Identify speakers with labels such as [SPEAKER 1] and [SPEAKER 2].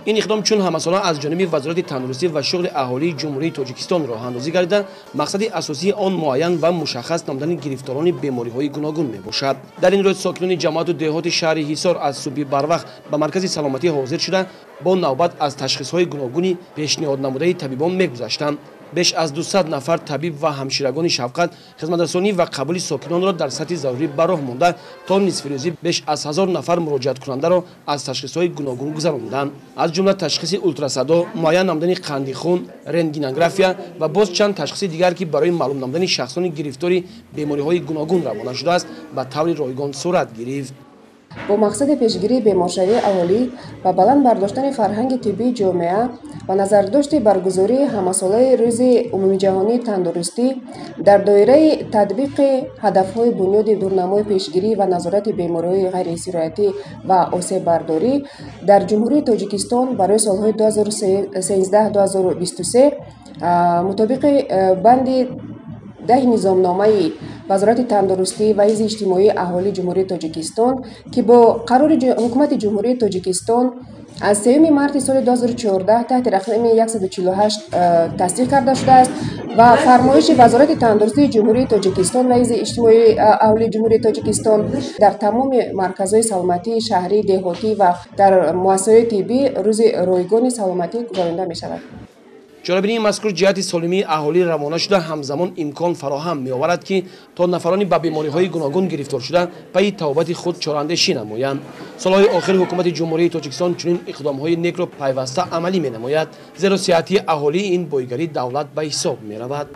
[SPEAKER 1] این اقدام چون همسالان از جانب وزارت تندرستی و شغل اهالی جمهوری تاجیکستان راه اندازی گردیده، مقصد اساسی آن معین و مشخص نمودن گرفتاران بیماری‌های گوناگون میباشد. در این روز ساکنان جماعت و دهات شهر حصار از صبح بروقت به مرکز سلامتی حاضر شده با نوبت از تشخیص‌های گوناگونی پیشنهاد نموده طبیبان می‌گذشتند. بیش از 200 نفر طبیب و همشیرگان شفقت خدمترسانی و قبول ساکنان را در سطح ضروری به راه مانده تا نصف روزی بیش از 1000 نفر مراجعت کننده را از تشخیص‌های گوناگون گذراندند. از جمله تشخیص اولتراسادا، معاین نمودن قند خون، رنتگنوگرافیا و باز چند تشخیص دیگر که برای معلوم نمودن شخصان گرفتار بیماری‌های گوناگون روانه شده است به طور رایگان صورت گرفت.
[SPEAKER 2] با مقصد پیشگیری بیمارشوی اهالی و بلند برداشتن فرهنگ طبی جامعه و نظرداشت برگزاری همساله روز عمومی جهانی تندرستی در دایره تطبیق هدفهای بنیادی دورنمای پیشگیری و نظارت بیماری‌های غیر سرایتی و آسیب برداری در جمهوری تاجیکستان برای سالهای 2013-2023 مطابق بند 10 نظامنامه وزارت تندرستی و حفظ اجتماعی اهالی جمهوری تاجیکستان که با قرار حکومت جمهوری تاجیکستان از 3 مارس سال 2014 تحت رقم 148 تصدیق کرده شده است و فرمایش وزارت تندرستی جمهوری تاجیکستان و حفظ اجتماعی اهالی جمهوری تاجیکستان در تمام مرکزهای سلامتی شهری، دهاتی و در مؤسسات طبی روز رایگان سلامتی گزارنده می شود.
[SPEAKER 1] جالبین مذکور جهت سالمی اهالی روانه شده همزمان امکان فراهم می آورد که تا نفرانی به بیماری‌های گوناگون گرفتار شده پی توبت خود چاراندشی نمایند. سالهای آخر حکومت جمهوری تاجیکستان چنین اقدام‌های نیک را پیوسته عملی می نماید، زیرا صحت اهالی این بایگری دولت به حساب می رود.